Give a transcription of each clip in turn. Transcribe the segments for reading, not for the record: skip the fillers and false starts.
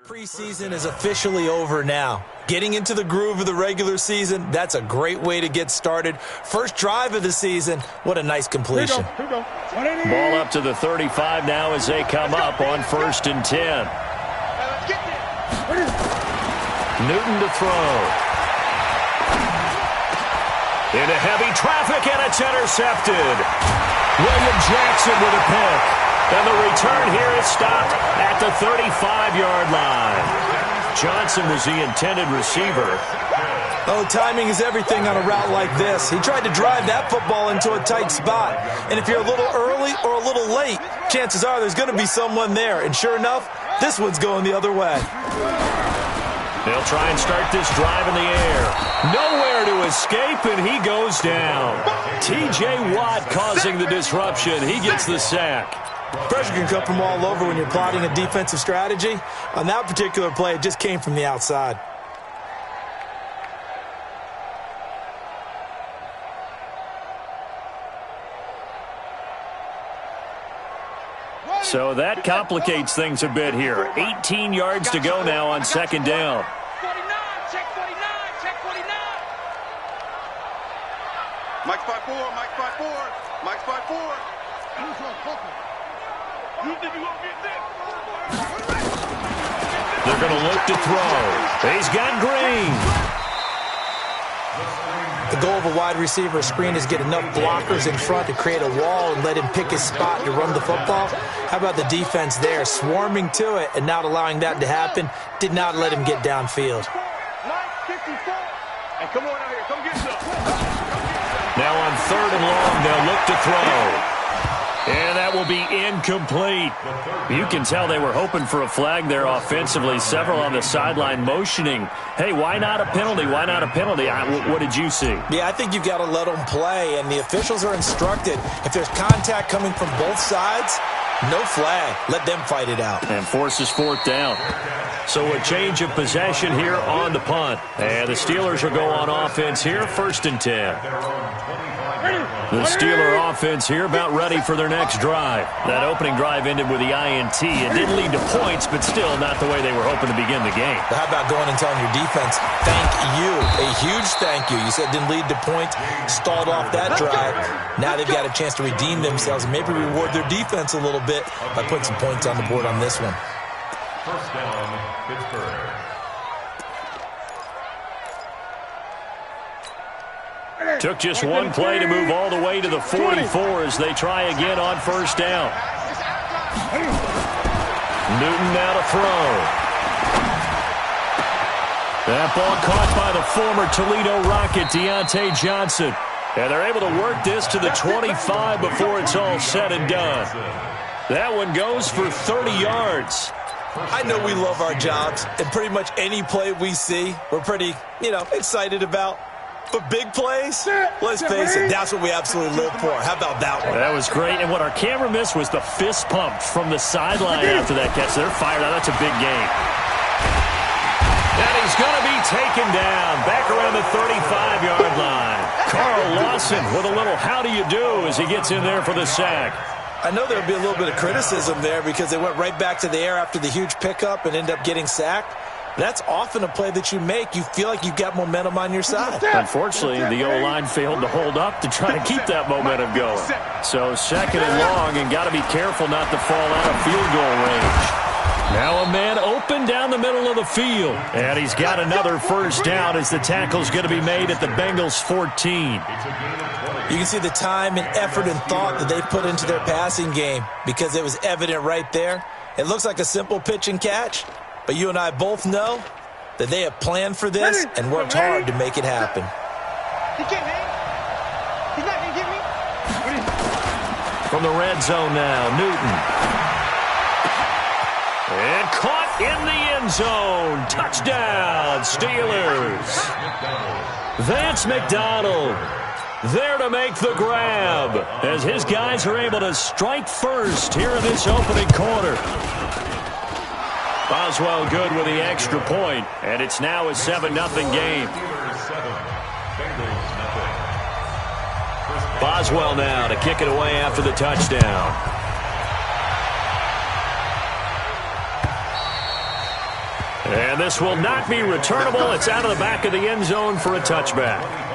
Preseason is officially over now. Getting into the groove of the regular season, that's a great way to get started. First drive of the season, what a nice completion. Here we go. Ball up to the 35 now as they come up on 1st and 10. Newton to throw. Into heavy traffic, and it's intercepted. William Jackson with a pick. And the return here is stopped at the 35-yard line. Johnson was the intended receiver. Oh, timing is everything on a route like this. He tried to drive that football into a tight spot. And if you're a little early or a little late, chances are there's going to be someone there. And sure enough, this one's going the other way. They'll try and start this drive in the air. Nowhere to escape, and he goes down. T.J. Watt causing the disruption. He gets the sack. Pressure can come from all over when you're plotting a defensive strategy. On that particular play, it just came from the outside. So that complicates things a bit here. 18 yards to go now on 2nd down. 49, check 49, check 49. Mike 5-4, Mike 5-4, Mike 5-4. You think you gonna get this? They're going to look to throw. He's got Green. The goal of a wide receiver screen is get enough blockers in front to create a wall and let him pick his spot to run the football. How about the defense there, swarming to it and not allowing that to happen? Did not let him get downfield. Hey, come on out here. Come get some. Now on 3rd and long, they'll look to throw. And that will be incomplete. You can tell they were hoping for a flag there offensively. Several on the sideline motioning. Hey, why not a penalty? Why not a penalty? What did you see? Yeah, I think you've got to let them play, and the officials are instructed. If there's contact coming from both sides, no flag. Let them fight it out. And forces 4th down. So a change of possession here on the punt. And the Steelers will go on offense here, 1st and 10. The Steeler offense here about ready for their next drive. That opening drive ended with the INT. It didn't lead to points, but still not the way they were hoping to begin the game. But how about going and telling your defense, thank you, a huge thank you. You said it didn't lead to points, stalled off that drive. Now they've got a chance to redeem themselves and maybe reward their defense a little bit by putting some points on the board on this one. 1st down, Pittsburgh. Took just one play to move all the way to the 44 as they try again on 1st down. Newton now to throw. That ball caught by the former Toledo Rocket, Deontay Johnson. And they're able to work this to the 25 before it's all said and done. That one goes for 30 yards. I know we love our jobs, and pretty much any play we see, we're pretty, excited about. But big plays, let's face it, that's what we absolutely live for. How about that one? That was great. And what our camera missed was the fist pump from the sideline after that catch. They're fired out. That's a big game. And he's going to be taken down back around the 35-yard line. Carl Lawson with a little how do you do as he gets in there for the sack. I know there'll be a little bit of criticism there because they went right back to the air after the huge pickup and end up getting sacked. That's often a play that you make. You feel like you've got momentum on your side. Unfortunately, the O-line failed to hold up to try to keep that momentum going. So 2nd and long, and got to be careful not to fall out of field goal range. Now a man open down the middle of the field. And he's got another 1st down as the tackle's going to be made at the Bengals 14. You can see the time and effort and thought that they put into their passing game because it was evident right there. It looks like a simple pitch and catch. But you and I both know that they have planned for this and worked hard to make it happen. He can't hang. He's not going to get me. From the red zone now, Newton. And caught in the end zone. Touchdown, Steelers. Vance McDonald there to make the grab as his guys are able to strike first here in this opening quarter. Boswell good with the extra point, and it's now a 7-0 game. Boswell now to kick it away after the touchdown. And this will not be returnable. It's out of the back of the end zone for a touchback.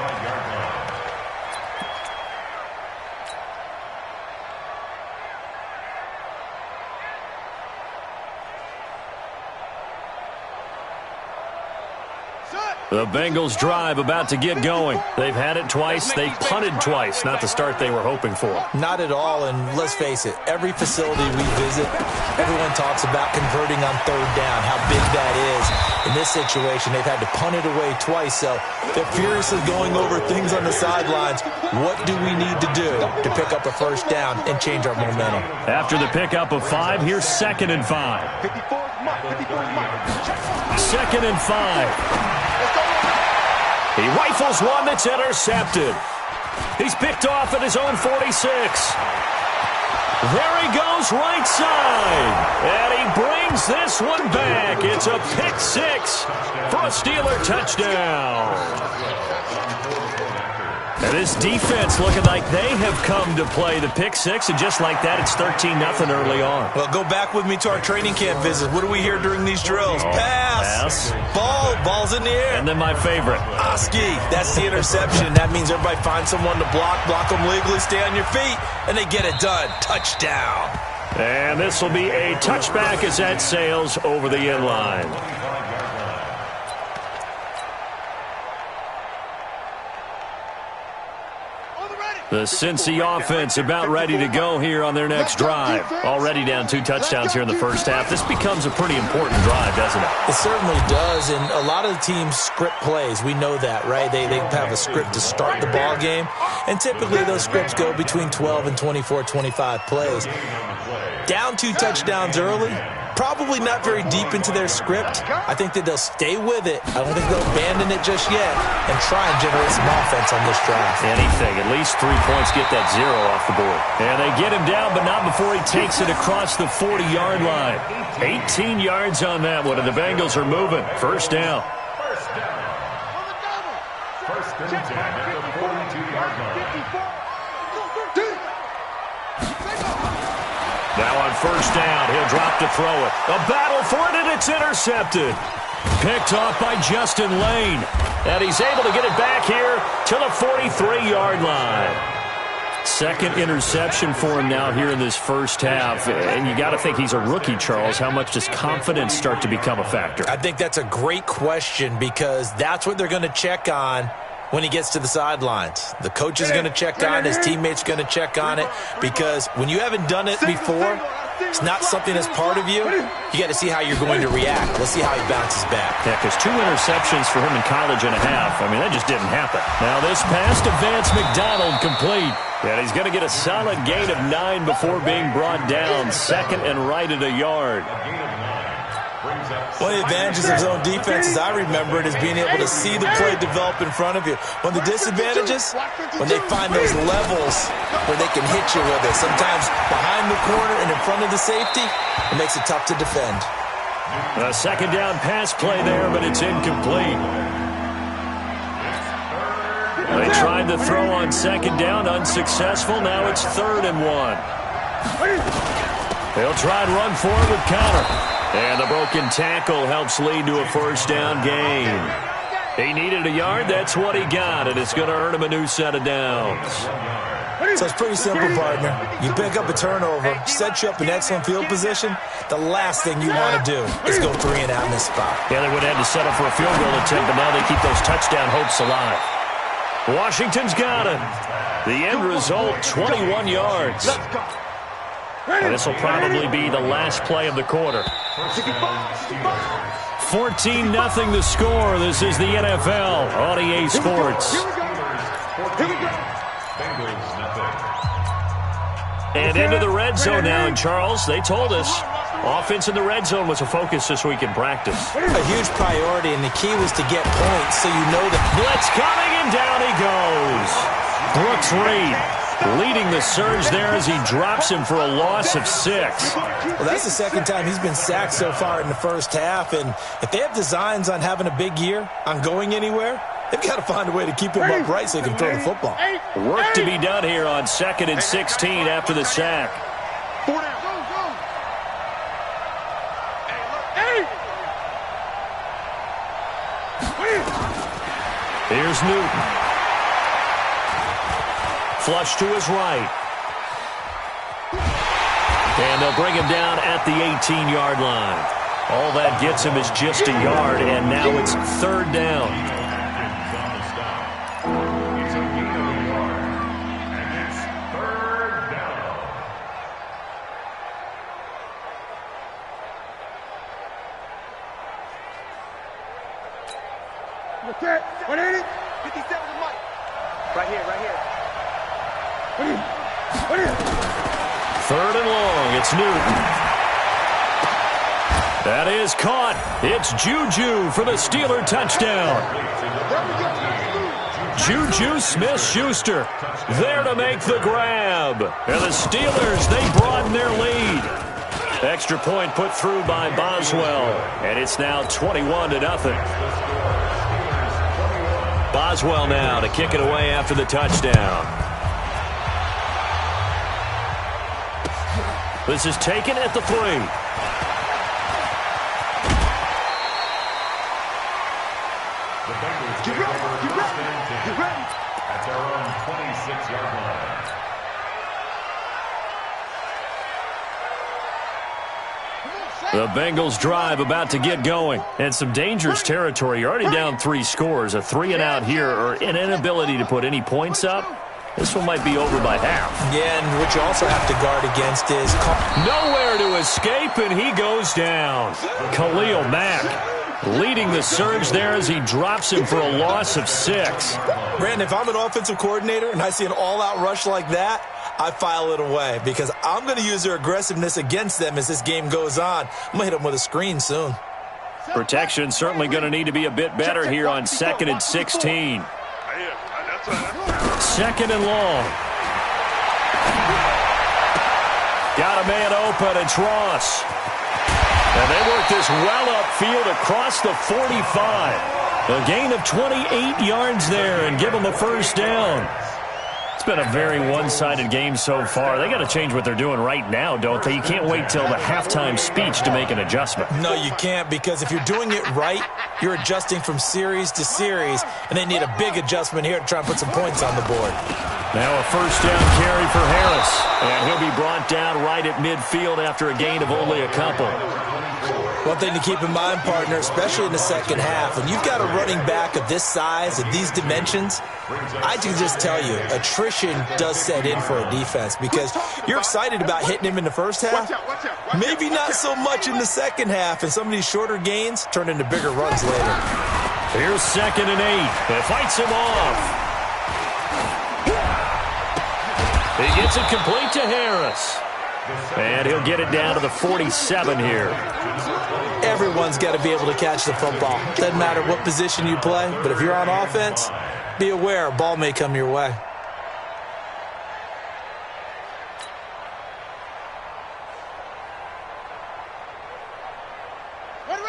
The Bengals drive about to get going. They've had it twice. They've punted twice. Not the start they were hoping for. Not at all, and let's face it, every facility we visit, everyone talks about converting on third down, how big that is. In this situation, they've had to punt it away twice, so they're furiously going over things on the sidelines. What do we need to do to pick up a first down and change our momentum? After the pickup of 5, here's 2nd and 5. 2nd and 5. He rifles one that's intercepted. He's picked off at his own 46. There he goes, right side. And he brings this one back. It's a pick 6 for a Steeler touchdown. And this defense looking like they have come to play the pick 6, and just like that, it's 13-0 early on. Well, go back with me to our training camp visit. What do we hear during these drills? Pass. Ball's in the air. And then my favorite. Oski, that's the interception. That means everybody finds someone to block them legally, stay on your feet, and they get it done. Touchdown. And this will be a touchback as that sails over the end line. The Cincy offense about ready to go here on their next drive. Already down 2 touchdowns here in the first half. This becomes a pretty important drive, doesn't it? It certainly does, and a lot of the teams script plays. We know that, right? They have a script to start the ball game, and typically those scripts go between 12 and 24, 25 plays. Down 2 touchdowns early, probably not very deep into their script. I think that they'll stay with it. I don't think they'll abandon it just yet and try and generate some offense on this drive. Anything. At least 3 points, get that 0 off the board. And they get him down, but not before he takes it across the 40-yard line. 18 yards on that one, and the Bengals are moving. First down. First and 10 at the 42-yard line. Now on first down, he'll drop to throw it. A battle for it, and it's intercepted. Picked off by Justin Lane. And he's able to get it back here to the 43-yard line. Second interception for him now here in this first half. And you got to think he's a rookie, Charles. How much does confidence start to become a factor? I think that's a great question because that's what they're going to check on when he gets to the sidelines. The coach is going to check on it. His teammates are going to check on it because when you haven't done it before, it's not something that's part of you. You got to see how you're going to react. Let's see how he bounces back. Yeah, because 2 interceptions for him in college and a half. I mean, that just didn't happen. Now this pass to Vance McDonald complete. And he's going to get a solid gain of 9 before being brought down. 2nd and right at a yard. One of the advantages of his own defense, as I remember it, is being able to see the play develop in front of you. One of the disadvantages, when they find those levels where they can hit you with it. Sometimes behind the corner and in front of the safety, it makes it tough to defend. A second down pass play there, but it's incomplete. They tried to throw on second down, unsuccessful. Now it's 3rd and 1. They'll try and run for it with Connor. And the broken tackle helps lead to a first down gain. He needed a yard. That's what he got, and it's going to earn him a new set of downs. So it's pretty simple, partner. You pick up a turnover, set you up in excellent field position. The last thing you want to do is go 3 and out in this spot. Yeah, they would have had to settle for a field goal attempt, but now they keep those touchdown hopes alive. Washington's got it. The end result, 21 yards. And this will probably be the last play of the quarter. 14-0 the score. This is the NFL on EA Sports. And into the red zone now. And Charles, they told us offense in the red zone was a focus this week in practice. A huge priority, and the key was to get points so you know that. Blitz coming, and down he goes. Brooks Reed leading the surge there as he drops him for a loss of 6. Well, that's the second time he's been sacked so far in the first half, and if they have designs on having a big year, on going anywhere, they've got to find a way to keep him upright so he can throw the football. Work to be done here on 2nd and 16 after the sack. Here's Newton. Flush to his right. And they'll bring him down at the 18-yard line. All that gets him is just a yard, and now it's third down. It's a gain of a yard, and it's third down. Okay, 180. 57 to Mike. Right here, right here. What are you? Third and long, it's Newton. That is caught. It's Juju for the Steeler touchdown. Juju Smith-Schuster there to make the grab. And the Steelers, they broaden their lead. Extra point put through by Boswell. And it's now 21-0. Boswell now to kick it away after the touchdown. This is taken at the 3. Get ready. At their own 26-yard line. The Bengals drive about to get going. And some dangerous territory. You're already down 3 scores. A 3-and-out here or an inability to put any points up. This one might be over by half. Yeah, and what you also have to guard against is... Nowhere to escape, and he goes down. Khalil Mack leading the surge there as he drops him for a loss of 6. Brandon, if I'm an offensive coordinator and I see an all-out rush like that, I file it away because I'm going to use their aggressiveness against them as this game goes on. I'm going to hit them with a screen soon. Protection certainly going to need to be a bit better here on 2nd and 16. Second and long. Got a man open. It's Ross. And they work this well upfield across the 45. A gain of 28 yards there and give them a first down. It's been a very one-sided game so far. They got to change what they're doing right now, don't they? You can't wait till the halftime speech to make an adjustment. No, you can't, because if you're doing it right, you're adjusting from series to series, and they need a big adjustment here to try and put some points on the board. Now a first down carry for Harris, and he'll be brought down right at midfield after a gain of only a couple. One thing to keep in mind, partner, especially in the second half, when you've got a running back of this size, of these dimensions, I can just tell you, attrition does set in for a defense because you're excited about hitting him in the first half, maybe not so much in the second half, and some of these shorter gains turn into bigger runs later. Here's 2nd and 8. It fights him off. He gets it complete to Harris. And he'll get it down to the 47 here. Everyone's got to be able to catch the football. Doesn't matter what position you play, but if you're on offense, be aware a ball may come your way.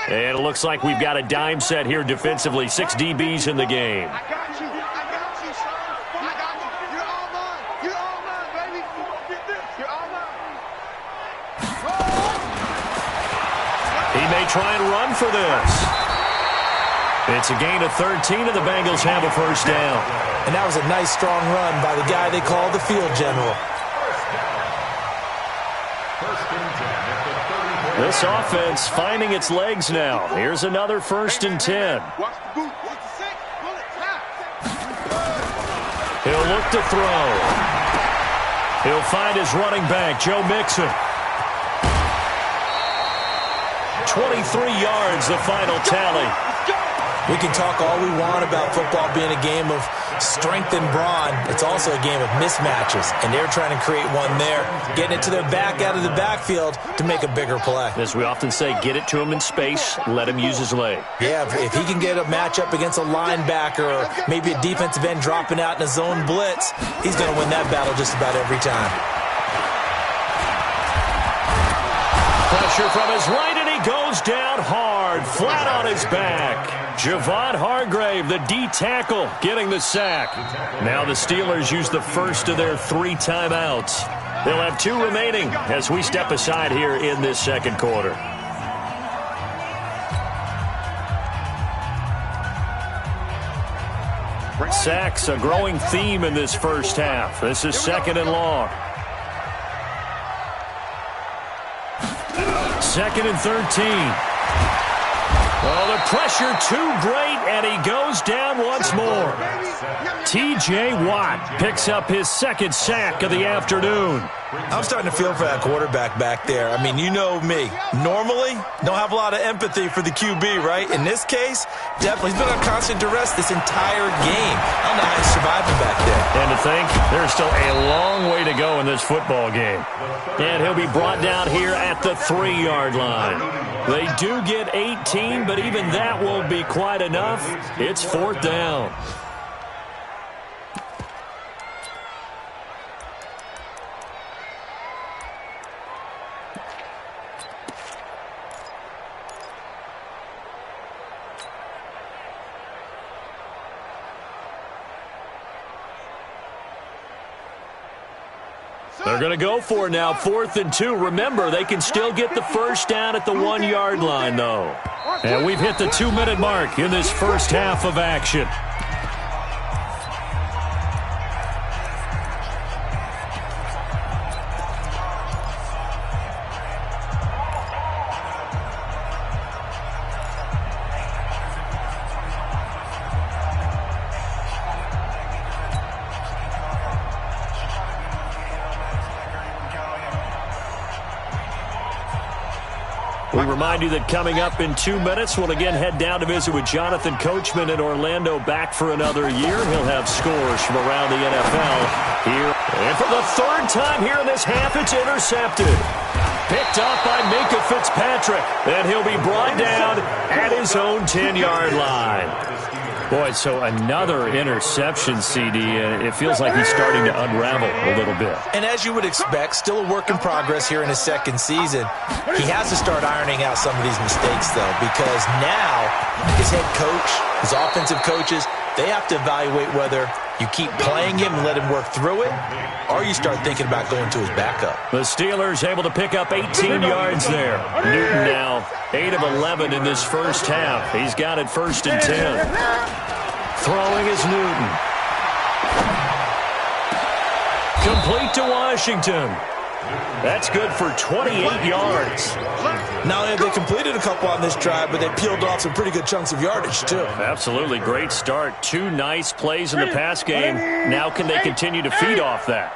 And it looks like we've got a dime set here defensively. 6 DBs in the game. I got you. I got you, son. I got you. You're all mine. You're all mine, baby. You're all mine. He may try and run for this. It's a gain of 13, and the Bengals have a first down. And that was a nice, strong run by the guy they call the field general. This offense finding its legs now. Here's another 1st and 10. He'll look to throw. He'll find his running back, Joe Mixon. 23 yards, the final tally. We can talk all we want about football being a game of strength and brawn. It's also a game of mismatches, and they're trying to create one there, getting it to their back out of the backfield to make a bigger play. As we often say, get it to him in space, let him use his leg. Yeah, if he can get a matchup against a linebacker or maybe a defensive end dropping out in a zone blitz, he's going to win that battle just about every time. Pressure from his right, and he goes down hard, flat on his back. Javon Hargrave, the D tackle, getting the sack. Now the Steelers use the first of their 3 timeouts. They'll have 2 remaining as we step aside here in this second quarter. Sacks, a growing theme in this first half. This is 2nd and long. 2nd and 13. Oh, the pressure too great, and he goes down once more. T.J. Watt picks up his 2nd sack of the afternoon. I'm starting to feel for that quarterback back there. I mean, you know me. Normally, don't have a lot of empathy for the QB, right? In this case, definitely. He's been on constant duress this entire game. I don't know how he's surviving back there. And to think, there's still a long way to go in this football game. And he'll be brought down here at the 3-yard line. They do get 18, but even that won't be quite enough. It's 4th down. They're going to go for it now, 4th and 2. Remember, they can still get the first down at the 1-yard line, though. And we've hit the 2-minute mark in this first half of action. We remind you that coming up in 2 minutes, we'll again head down to visit with Jonathan Coachman in Orlando, back for another year. He'll have scores from around the NFL here. And for the 3rd time here in this half, it's intercepted. Picked up by Minkah Fitzpatrick. And he'll be brought down at his own 10-yard line. Boy, so another interception, CD. It feels like he's starting to unravel a little bit. And as you would expect, still a work in progress here in his 2nd season. He has to start ironing out some of these mistakes, though, because now his head coach, his offensive coaches, they have to evaluate whether you keep playing him and let him work through it, or you start thinking about going to his backup. The Steelers able to pick up 18 yards there. Newton now 8 of 11 in this first half. He's got it 1st and 10. Throwing is Newton. Complete to Washington. That's good for 28 yards. Not only have they completed a couple on this drive, but they peeled off some pretty good chunks of yardage, too. Absolutely. Great start. 2 nice plays in the pass game. Now can they continue to feed off that?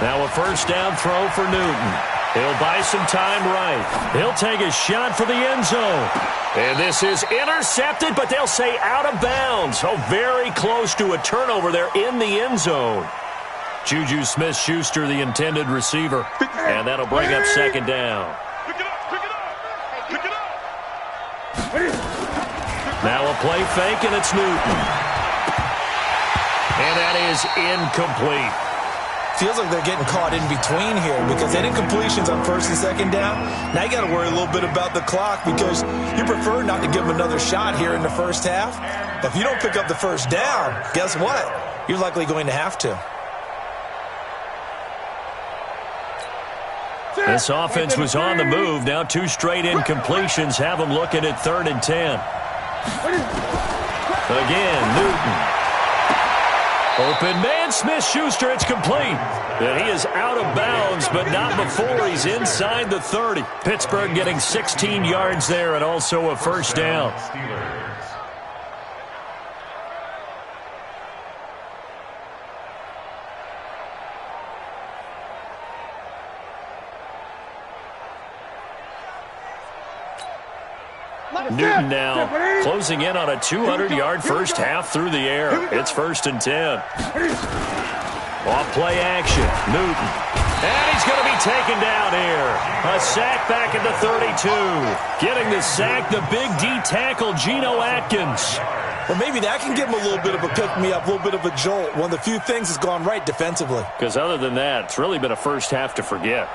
Now a first down throw for Newton. He'll buy some time right. He'll take a shot for the end zone. And this is intercepted, but they'll say out of bounds. So very close to a turnover there in the end zone. Juju Smith-Schuster, the intended receiver. And that'll bring up 2nd down. Now a play fake, and it's Newton. And that is incomplete. Feels like they're getting caught in between here because they did completions on 1st and 2nd down. Now you got to worry a little bit about the clock because you prefer not to give them another shot here in the first half. But if you don't pick up the first down, guess what? You're likely going to have to. This offense was on the move. Now 2 straight incompletions have them looking at 3rd and 10. Again, Newton. Open man, Smith-Schuster, it's complete. And he is out of bounds, but not before he's inside the 30. Pittsburgh getting 16 yards there and also a first down. Newton now closing in on a 200-yard first half through the air. It's 1st and 10. Off play action, Newton. And he's going to be taken down here. A sack back at the 32. Getting the sack, the big D tackle, Geno Atkins. Well, maybe that can give him a little bit of a pick-me-up, a little bit of a jolt. One of the few things that's gone right defensively. Because other than that, it's really been a first half to forget.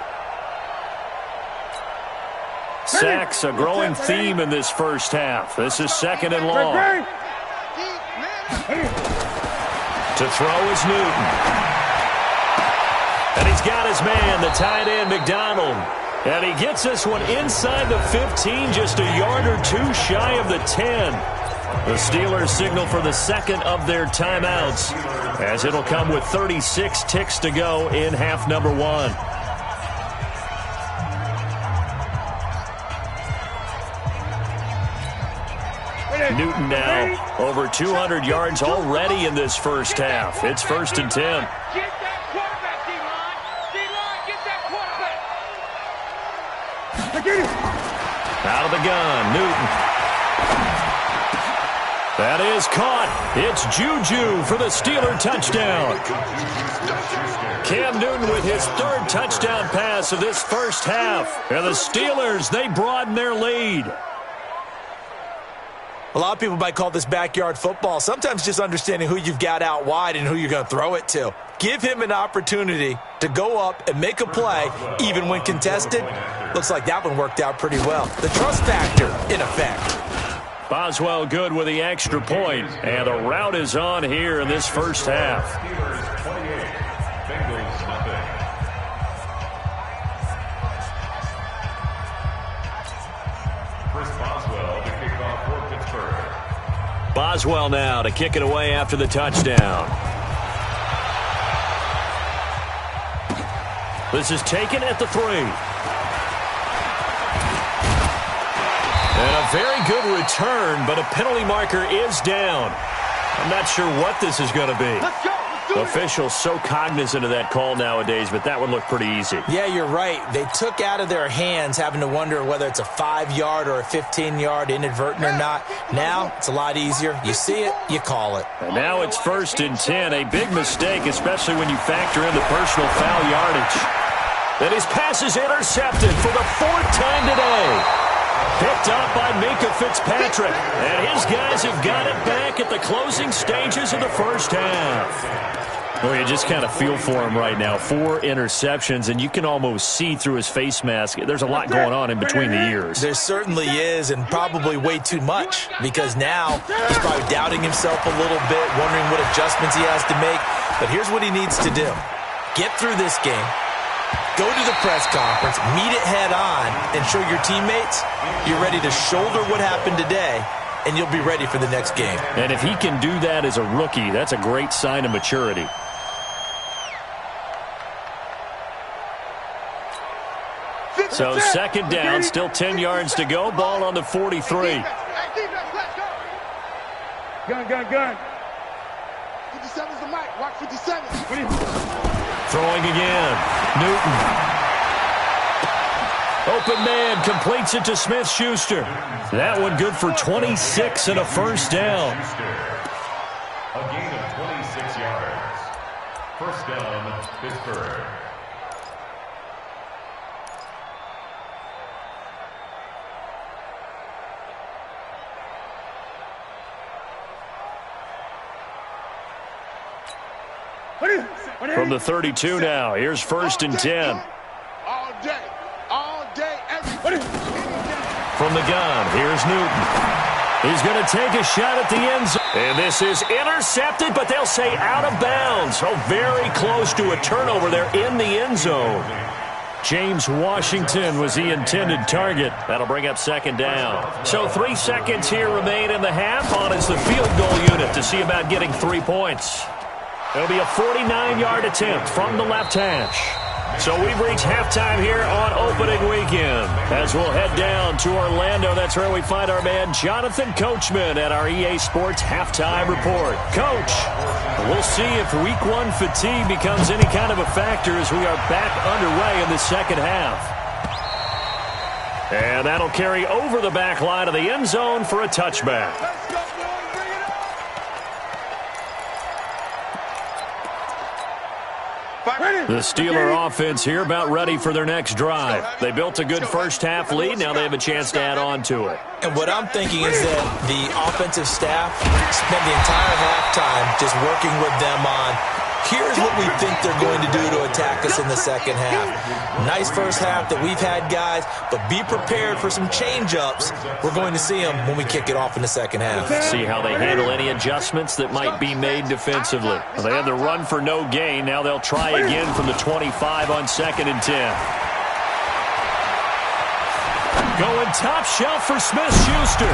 Sacks, a growing theme in this first half. This is 2nd and long. To throw is Newton. And he's got his man, the tight end, McDonald. And he gets this one inside the 15, just a yard or 2 shy of the 10. The Steelers signal for the second of their timeouts, as it'll come with 36 ticks to go in half number one. Newton now over 200 yards already in this first half. It's 1st and 10. Get that quarterback, D-line. D-line, get that quarterback. Out of the gun, Newton. That is caught. It's Juju for the Steeler touchdown. Cam Newton with his third touchdown pass of this first half. And the Steelers, they broaden their lead. A lot of people might call this backyard football. Sometimes just understanding who you've got out wide and who you're going to throw it to. Give him an opportunity to go up and make a play, even when contested. Looks like that one worked out pretty well. The trust factor in effect. Boswell good with the extra point, and the route is on here in this first half. Steelers 28, Bengals nothing. Chris Boswell to kick off for Pittsburgh. Boswell now to kick it away after the touchdown. This is taken at the 3. And a very good return, but a penalty marker is down. I'm not sure what this is going to be. Let's go. Officials so cognizant of that call nowadays, but that one looked pretty easy. Yeah, you're right. They took out of their hands having to wonder whether it's a 5-yard or a 15-yard inadvertent or not. Now, it's a lot easier. You see it, you call it. And now it's 1st and 10. A big mistake, especially when you factor in the personal foul yardage. And his pass is intercepted for the 4th time today. Picked up by Minka Fitzpatrick. And his guys have got it back at the closing stages of the first half. Well, you just kind of feel for him right now. 4 interceptions, and you can almost see through his face mask. There's a lot going on in between the ears. There certainly is, and probably way too much, because now he's probably doubting himself a little bit, wondering what adjustments he has to make. But here's what he needs to do. Get through this game. Go to the press conference, meet it head on, and show your teammates you're ready to shoulder what happened today, and you'll be ready for the next game. And if he can do that as a rookie, that's a great sign of maturity. So 2nd down, still 10 yards to go, ball on the 43. Gun. 57's the mic. Watch 57. Throwing again. Newton. Open man completes it to Smith-Schuster. That one good for 26 and a first down. A gain of 26 yards. First down, Pittsburgh. From the 32 now, here's 1st and 10. All day, every day. From the gun, here's Newton. He's going to take a shot at the end zone. And this is intercepted, but they'll say out of bounds. Oh, very close to a turnover there in the end zone. James Washington was the intended target. That'll bring up 2nd down. So 3 seconds here remain in the half. On is the field goal unit to see about getting 3 points. It'll be a 49-yard attempt from the left hash. So we've reached halftime here on opening weekend. As we'll head down to Orlando, that's where we find our man Jonathan Coachman at our EA Sports Halftime Report. Coach, we'll see if Week 1 fatigue becomes any kind of a factor as we are back underway in the second half. And that'll carry over the back line of the end zone for a touchback. The Steeler offense here about ready for their next drive. They built a good first half lead. Now they have a chance to add on to it. And what I'm thinking is that the offensive staff spent the entire halftime just working with them on, here's what we think they're going to do to attack us in the second half. Nice first half that we've had, guys, but be prepared for some change-ups. We're going to see them when we kick it off in the second half. See how they handle any adjustments that might be made defensively. Well, they had the run for no gain. Now they'll try again from the 25 on 2nd and 10. Going top shelf for Smith-Schuster.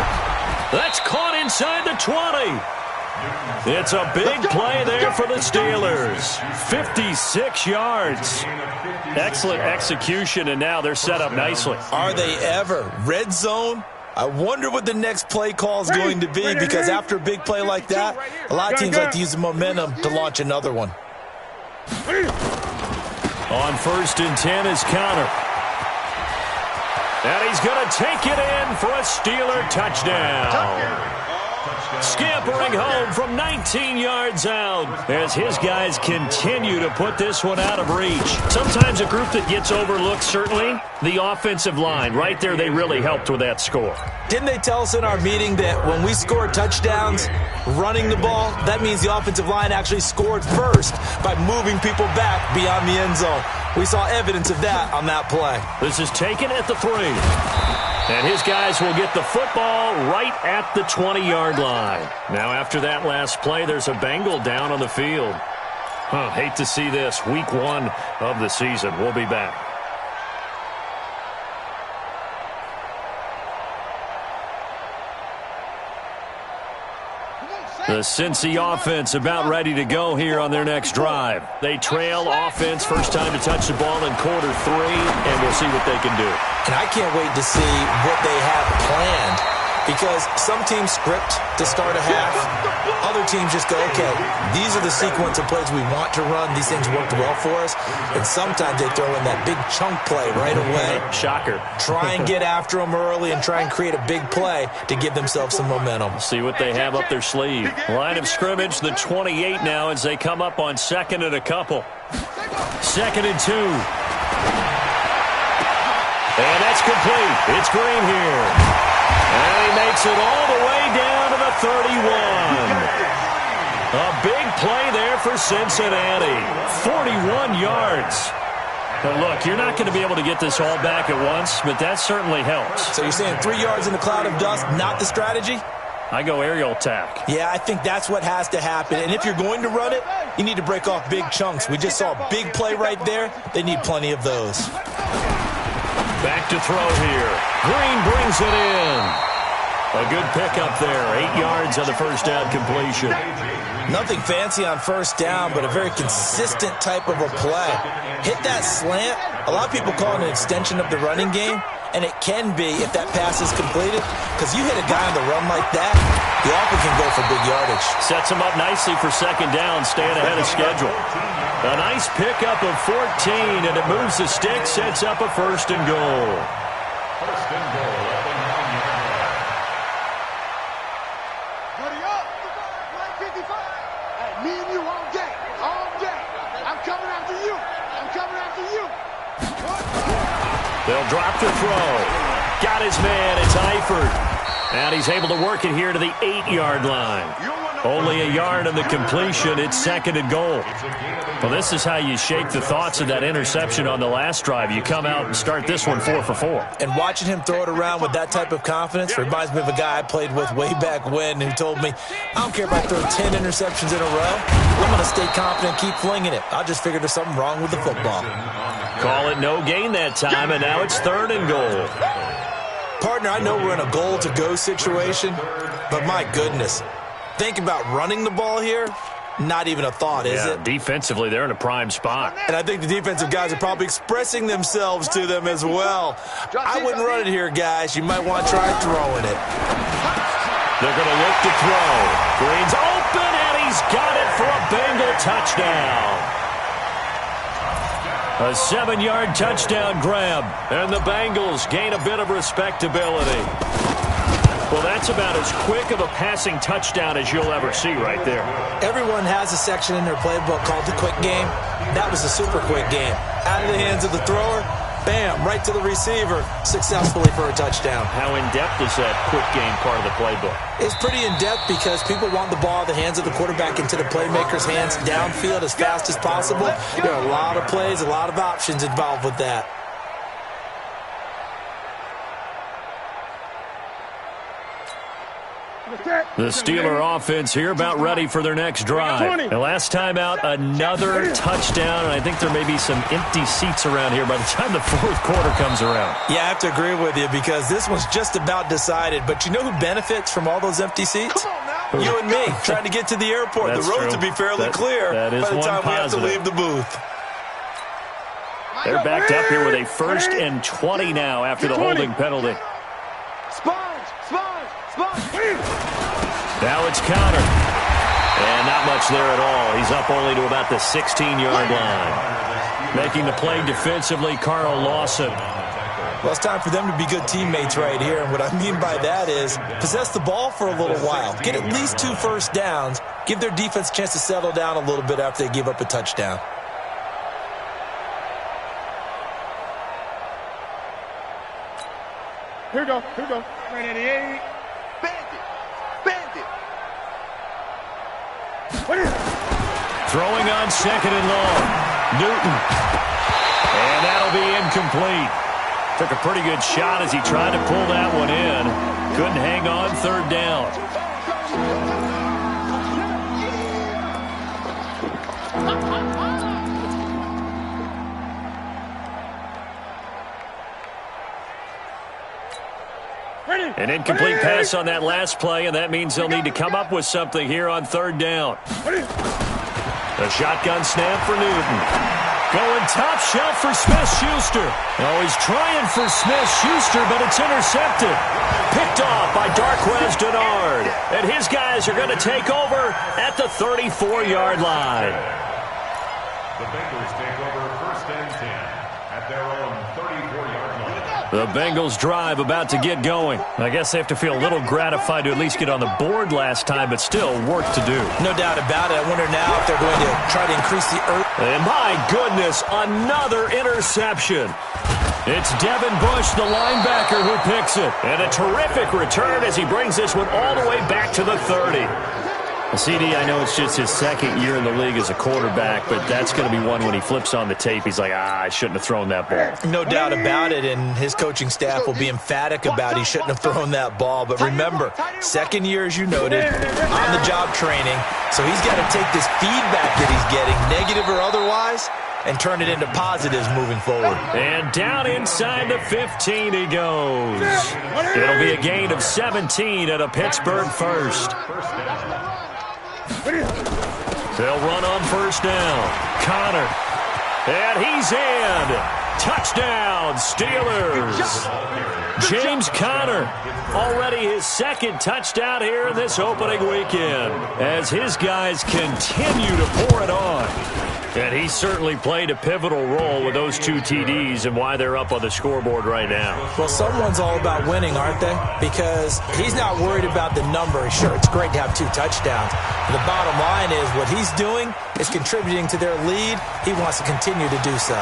That's caught inside the 20. It's a big play there for the Steelers. 56 yards. Excellent execution, and now they're set up nicely. Are they ever? Red zone? I wonder what the next play call is going to be, because after a big play like that, a lot of teams like to use the momentum to launch another one. On 1st and 10 is Connor. And he's going to take it in for a Steeler touchdown. Scampering home from 19 yards out as his guys continue to put this one out of reach. Sometimes a group that gets overlooked, certainly, the offensive line. Right there, they really helped with that score. Didn't they tell us in our meeting that when we score touchdowns running the ball, that means the offensive line actually scored first by moving people back beyond the end zone? We saw evidence of that on that play. This is taken at the 3. And his guys will get the football right at the 20-yard line. Now, after that last play, there's a Bengal down on the field. Hate to see this. Week 1 of the season. We'll be back. The Cincy offense about ready to go here on their next drive. They trail offense, first time to touch the ball in quarter 3, and we'll see what they can do. And I can't wait to see what they have planned, because some teams script to start a half. Other teams just go, okay, these are the sequence of plays we want to run. These things worked well for us. And sometimes they throw in that big chunk play right away. Shocker. Try and get after them early and try and create a big play to give themselves some momentum. See what they have up their sleeve. Line of scrimmage, the 28 now as they come up on 2nd and a couple. 2nd and 2. And that's complete. It's Green here. And he makes it all the way down to the 31. A big play there for Cincinnati. 41 yards. Now, look, you're not going to be able to get this all back at once, but that certainly helps. So you're saying 3 yards in a cloud of dust, not the strategy? I go aerial attack. Yeah, I think that's what has to happen. And if you're going to run it, you need to break off big chunks. We just saw a big play right there. They need plenty of those. Back to throw here. Green brings it in. A good pickup there. 8 yards on the first down completion. Nothing fancy on first down, but a very consistent type of a play. Hit that slant. A lot of people call it an extension of the running game, and it can be if that pass is completed, because you hit a guy on the run like that, he often can go for big yardage. Sets him up nicely for second down, staying ahead of schedule. A nice pickup of 14, and it moves the stick, sets up a 1st and goal. 1st and goal. Me and you all day, all day. I'm coming after you. I'm coming after you. They'll drop the throw. Got his man. It's Eifert. And he's able to work it here to the 8-yard line. Only a yard on the completion. It's 2nd and goal. Well, this is how you shake the thoughts of that interception on the last drive. You come out and start this one 4 for 4. And watching him throw it around with that type of confidence reminds me of a guy I played with way back when who told me, I don't care if I throw 10 interceptions in a row. I'm going to stay confident and keep flinging it. I just figured there's something wrong with the football. Call it no gain that time, and now it's 3rd and goal. Partner, I know we're in a goal-to-go situation, but my goodness, think about running the ball here. Not even a thought, is it? Defensively, they're in a prime spot. And I think the defensive guys are probably expressing themselves to them as well. I wouldn't run it here, guys. You might want to try throwing it. They're going to look to throw. Green's open, and he's got it for a Bengal touchdown. A 7-yard touchdown grab, and the Bengals gain a bit of respectability. Well, that's about as quick of a passing touchdown as you'll ever see right there. Everyone has a section in their playbook called the quick game. That was the super quick game. Out of the hands of the thrower, bam, right to the receiver, successfully for a touchdown. How in-depth is that quick game part of the playbook? It's pretty in-depth because people want the ball out of the hands of the quarterback into the playmaker's hands downfield as fast as possible. There are a lot of plays, a lot of options involved with that. The Steeler offense here about ready for their next drive. The last time out, another touchdown, and I think there may be some empty seats around here by the time the fourth quarter comes around. Yeah, I have to agree with you because this one's just about decided. But you know who benefits from all those empty seats? You and me, trying to get to the airport. That's the roads true. will be fairly clear by the time we have to leave the booth. They're backed up here with a 1st and 20 now after the holding penalty. Now it's counter. And not much there at all. He's up only to about the 16-yard line. Making the play defensively, Carl Lawson. Well, it's time for them to be good teammates right here. And what I mean by that is possess the ball for a little while. Get at least 2 first downs. Give their defense a chance to settle down a little bit after they give up a touchdown. Here we go. 98. Bandit. Throwing on 2nd and long. Newton. And that'll be incomplete. Took a pretty good shot as he tried to pull that one in. Couldn't hang on 3rd down. An incomplete pass on that last play, and that means they'll need to come up with something here on 3rd down. A shotgun snap for Newton. Going top shelf for Smith-Schuster. Oh, he's trying for Smith-Schuster, but it's intercepted. Picked off by Darquez Denard. And his guys are going to take over at the 34-yard line. The Bengals take over 1st and 10 at their own 34-yard line. The Bengals drive about to get going. I guess they have to feel a little gratified to at least get on the board last time, but still work to do. No doubt about it. I wonder now if they're going to try to increase the And my goodness, another interception. It's Devin Bush, the linebacker, who picks it. And a terrific return as he brings this one all the way back to the 30. CD, I know it's just his 2nd year in the league as a quarterback, but that's going to be one when he flips on the tape. He's like, I shouldn't have thrown that ball. No doubt about it, and his coaching staff will be emphatic about he shouldn't have thrown that ball. But remember, 2nd year, as you noted, on-the-job training, so he's got to take this feedback that he's getting, negative or otherwise, and turn it into positives moving forward. And down inside the 15 he goes. It'll be a gain of 17 at a Pittsburgh first. They'll run on 1st down. Connor. And he's in. Touchdown, Steelers. James Conner, already his 2nd touchdown here in this opening weekend, as his guys continue to pour it on. And he certainly played a pivotal role with those 2 TDs and why they're up on the scoreboard right now. Well, someone's all about winning, aren't they? Because he's not worried about the number. Sure, it's great to have 2 touchdowns. But the bottom line is what he's doing is contributing to their lead. He wants to continue to do so.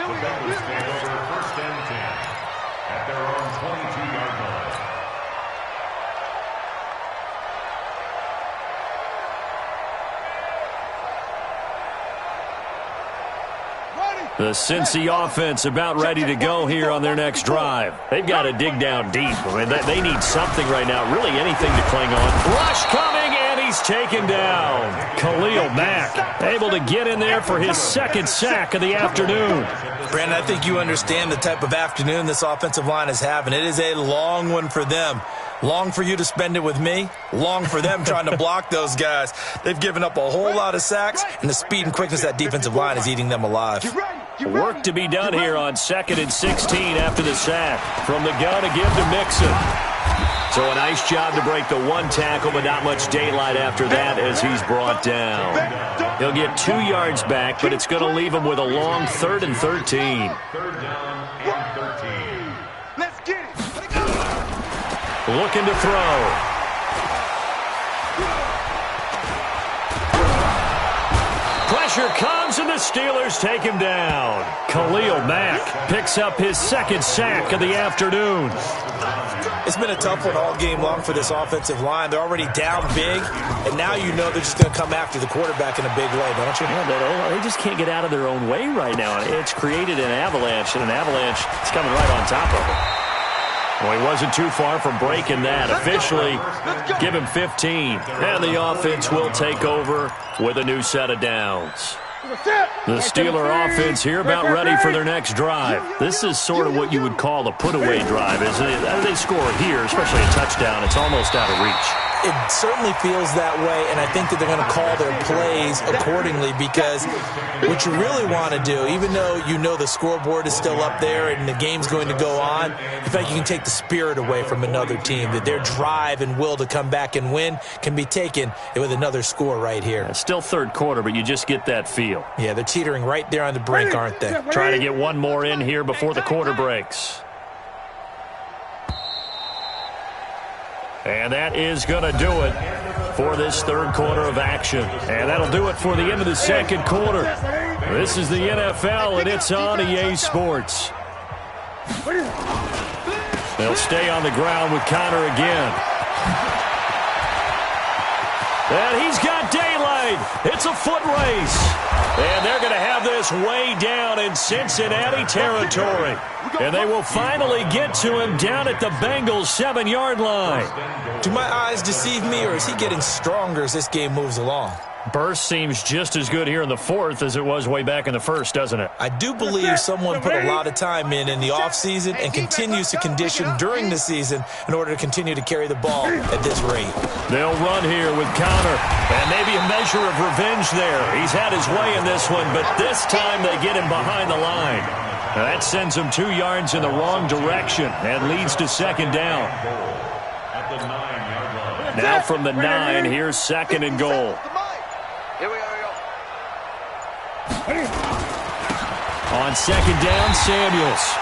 The Bengals take over 1st and 10 at their own 22-yard line. The Cincy offense about ready to go here on their next drive. They've got to dig down deep. I mean, they need something right now, really anything to cling on. Rush coming, and he's taken down. Khalil Mack able to get in there for his 2nd sack of the afternoon. Brandon, I think you understand the type of afternoon this offensive line is having. It is a long one for them. Long for you to spend it with me. Long for them trying to block those guys. They've given up a whole lot of sacks, and the speed and quickness of that defensive line is eating them alive. Work to be done here on 2nd and 16 after the sack. From the gun to give to Mixon. So a nice job to break the 1 tackle, but not much daylight after that as he's brought down. He'll get 2 yards back, but it's going to leave him with a long 3rd and 13. 3rd down and 13. Let's get it. Looking to throw. Pressure comes, and the Steelers take him down. Khalil Mack picks up his 2nd sack of the afternoon. It's been a tough one all game long for this offensive line. They're already down big, and now you know they're just going to come after the quarterback in a big way, don't you? Yeah, they just can't get out of their own way right now. It's created an avalanche, and an avalanche is coming right on top of it. Well, he wasn't too far from breaking that. Officially, give him 15. And the offense will take over with a new set of downs. The Steeler offense here about ready for their next drive. This is sort of what you would call a put-away drive, isn't it? As they score here, especially a touchdown, it's almost out of reach. It certainly feels that way, and I think that they're going to call their plays accordingly, because what you really want to do, even though you know the scoreboard is still up there and the game's going to go on, in fact, you can take the spirit away from another team, that their drive and will to come back and win can be taken with another score right here. It's still third quarter, but you just get that feel. Yeah, they're teetering right there on the brink, aren't they? Trying to get one more in here before the quarter breaks. And that is going to do it for this third quarter of action. And that'll do it for the end of the second quarter. This is the NFL, and it's on EA Sports. They'll stay on the ground with Connor again. And he's got daylight. It's a foot race. And they're going to have this way down in Cincinnati territory. And they will finally get to him down at the Bengals' 7-yard line. Do my eyes deceive me, or is he getting stronger as this game moves along? Burst seems just as good here in the fourth as it was way back in the first, doesn't it? I do believe someone put a lot of time in the offseason and continues to condition during the season in order to continue to carry the ball at this rate. They'll run here with Connor, and maybe a measure of revenge there. He's had his way in this one, but this time they get him behind the line. Now that sends him 2 yards in the wrong direction and leads to second down. Now from the 9, here's second and goal. Here we go. On second down, Samuels.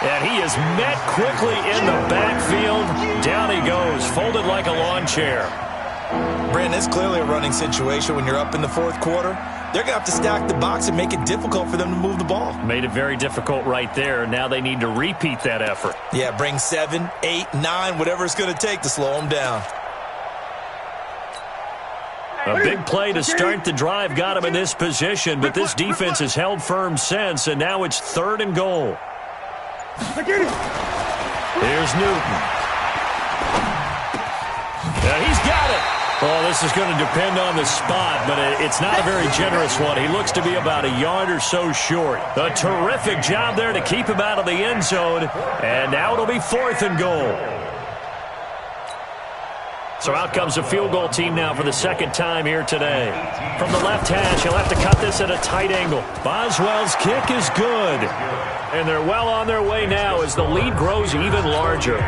And he is met quickly in the backfield. Down he goes, folded like a lawn chair. Brandon, it's clearly a running situation when you're up in the fourth quarter. They're going to have to stack the box and make it difficult for them to move the ball. Made it very difficult right there. Now they need to repeat that effort. Yeah, bring 7, 8, 9, whatever it's going to take to slow them down. A big play to start the drive got him in this position, but this defense has held firm since, and now it's third and goal. Here's Newton. He's got it. Oh, this is going to depend on the spot, but it's not a very generous one. He looks to be about a yard or so short. A terrific job there to keep him out of the end zone, and now it'll be fourth and goal. So out comes the field goal team now for the second time here today. From the left hash, he'll have to cut this at a tight angle. Boswell's kick is good. And they're well on their way now as the lead grows even larger.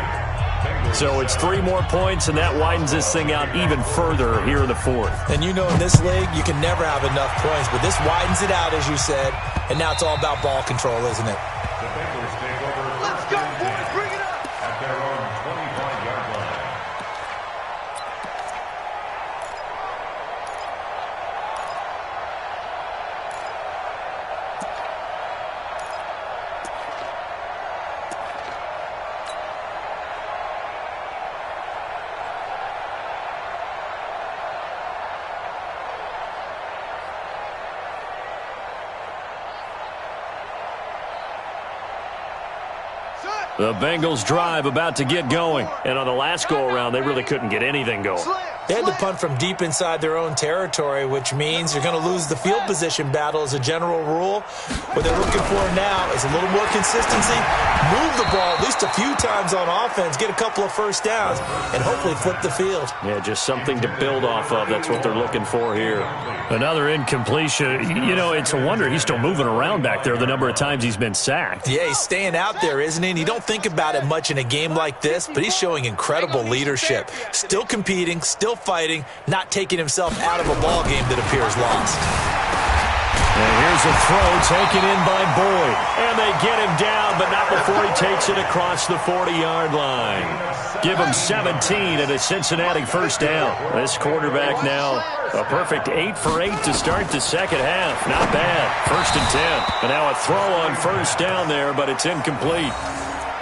So it's 3 more points, and that widens this thing out even further here in the fourth. And you know in this league, you can never have enough points, but this widens it out, as you said, and now it's all about ball control, isn't it? The Bengals take over. Let's go, boys. Bring it up. At their own 25-yard line. The Bengals drive about to get going. And on the last go-around, they really couldn't get anything going. They had to punt from deep inside their own territory, which means you're going to lose the field position battle as a general rule. What they're looking for now is a little more consistency, move the ball at least a few times on offense, get a couple of first downs, and hopefully flip the field. Yeah, just something to build off of. That's what they're looking for here. Another incompletion. You know, it's a wonder he's still moving around back there the number of times he's been sacked. Yeah, he's staying out there, isn't he? And you don't think about it much in a game like this, but he's showing incredible leadership. Still competing, still fighting, not taking himself out of a ball game that appears lost. And here's a throw taken in by Boyd. And they get him down, but not before he takes it across the 40-yard line. Give him 17 at a Cincinnati first down. This quarterback now a perfect 8 for 8 to start the second half. Not bad. First and 10. And now a throw on first down there, but it's incomplete.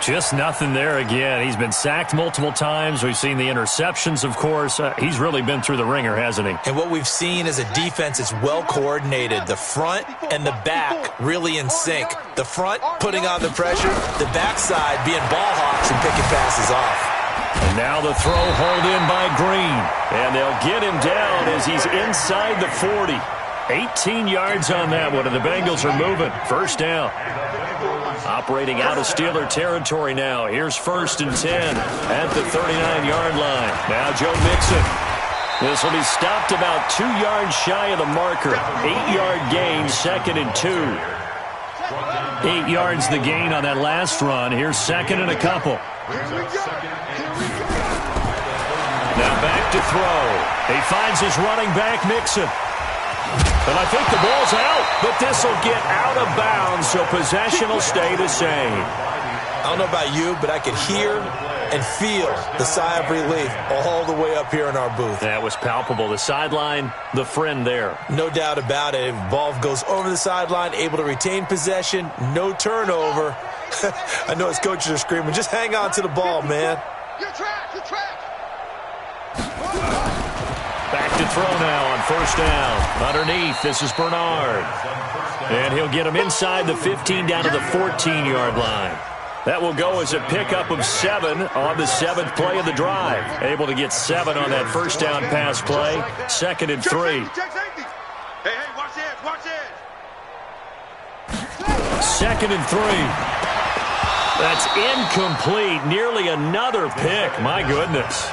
Just nothing there again. He's been sacked multiple times. We've seen the interceptions, of course. He's really been through the ringer, hasn't he? And what we've seen is a defense that's well coordinated. The front and the back really in sync. The front putting on the pressure, the backside being ball hawks and picking passes off. And now the throw hauled in by Green. And they'll get him down as he's inside the 40. 18 yards on that one, and the Bengals are moving. First down. Operating out of Steeler territory now. Here's 1st and 10 at the 39-yard line. Now Joe Mixon. This will be stopped about 2 yards shy of the marker. 8-yard gain, 2nd and 2. 8 yards the gain on that last run. Here's 2nd and a couple. Now back to throw. He finds his running back, Mixon. And I think the ball's out, but this will get out of bounds, so possession will stay the same. I don't know about you, but I could hear and feel the sigh of relief all the way up here in our booth. That was palpable. The sideline, the friend there. No doubt about it. Ball goes over the sideline, able to retain possession, no turnover. I know his coaches are screaming, just hang on to the ball, man. You're trapped. You're trapped. Back to throw now on 1st down. Underneath, this is Bernard. And he'll get him inside the 15 down to the 14-yard line. That will go as a pickup of 7 on the 7th play of the drive. Able to get 7 on that 1st down pass play. 2nd and 3. Hey, watch this, watch this. 2nd and 3. That's incomplete. Nearly another pick. My goodness.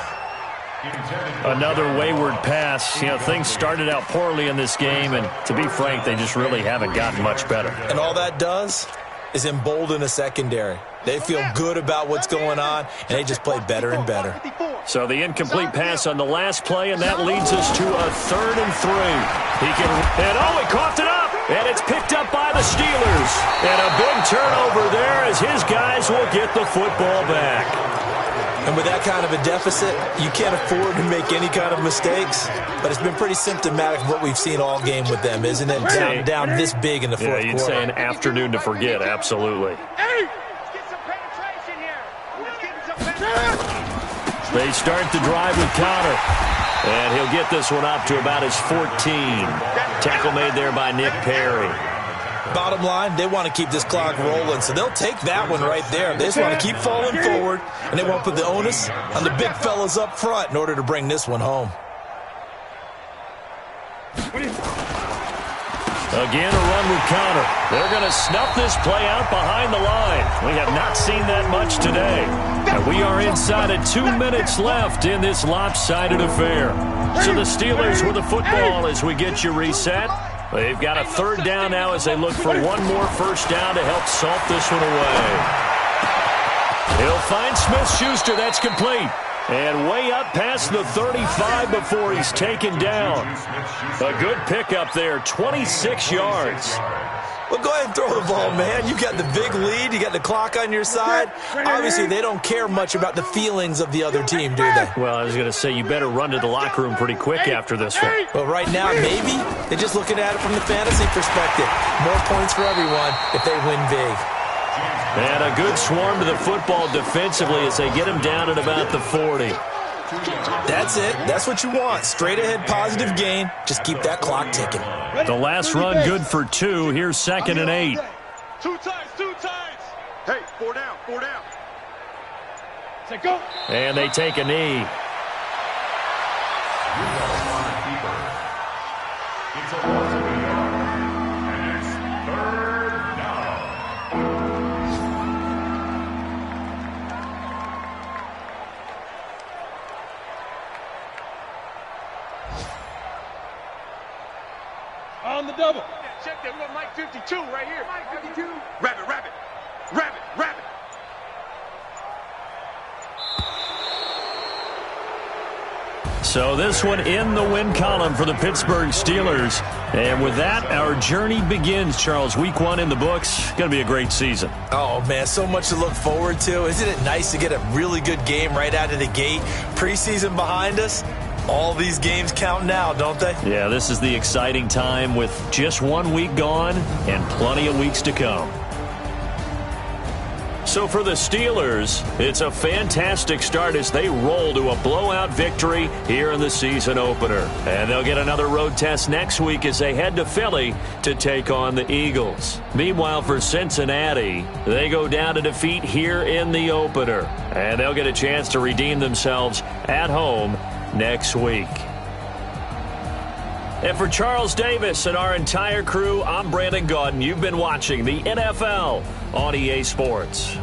Another wayward pass. You know, things started out poorly in this game, and to be frank, they just really haven't gotten much better. And all that does is embolden a secondary. They feel good about what's going on, and they just play better and better. So the incomplete pass on the last play, and that leads us to a 3rd and 3. He coughed it up, and it's picked up by the Steelers. And a big turnover there as his guys will get the football back. And with that kind of a deficit, you can't afford to make any kind of mistakes. But it's been pretty symptomatic of what we've seen all game with them, isn't it? Down this big in the fourth quarter. Yeah, you'd say an afternoon to forget, absolutely. Hey! Let's get some penetration here. Let's get some penetration. They start the drive with Connor. And he'll get this one up to about his 14. Tackle made there by Nick Perry. Bottom line, they want to keep this clock rolling, so they'll take that one right there. They just want to keep falling forward, and they won't put the onus on the big fellas up front in order to bring this one home. Again, a run with Connor. They're going to snuff this play out behind the line. We have not seen that much today. And we are inside of 2 minutes left in this lopsided affair. So the Steelers with the football as we get you reset. They've got a 3rd down now as they look for one more 1st down to help salt this one away. He'll find Smith-Schuster. That's complete. And way up past the 35 before he's taken down. A good pickup there, 26 yards. Well, go ahead and throw the ball, man. You got the big lead. You got the clock on your side. Obviously, they don't care much about the feelings of the other team, do they? Well, I was going to say, you better run to the locker room pretty quick after this one. Well, right now, maybe they're just looking at it from the fantasy perspective. More points for everyone if they win big. And a good swarm to the football defensively as they get him down at about the 40. That's it. That's what you want. Straight ahead positive gain. Just keep that clock ticking. The last run good for 2. Here's 2nd and 8. 2 times, 2 times. Hey, 4 down, 4 down. Say go. And they take a knee. It's a loss of a yard, and it's 3rd down. On the double. Check that. We got Mike 52 right here. Mike 52. Rabbit. So this one in the win column for the Pittsburgh Steelers. And with that, our journey begins, Charles. Week 1 in the books. Going to be a great season. Oh, man, so much to look forward to. Isn't it nice to get a really good game right out of the gate? Preseason behind us. All these games count now, don't they? Yeah, this is the exciting time with just 1 week gone and plenty of weeks to come. So for the Steelers, it's a fantastic start as they roll to a blowout victory here in the season opener. And they'll get another road test next week as they head to Philly to take on the Eagles. Meanwhile, for Cincinnati, they go down to defeat here in the opener. And they'll get a chance to redeem themselves at home next week. And for Charles Davis and our entire crew, I'm Brandon Gaudin. You've been watching the NFL on EA Sports.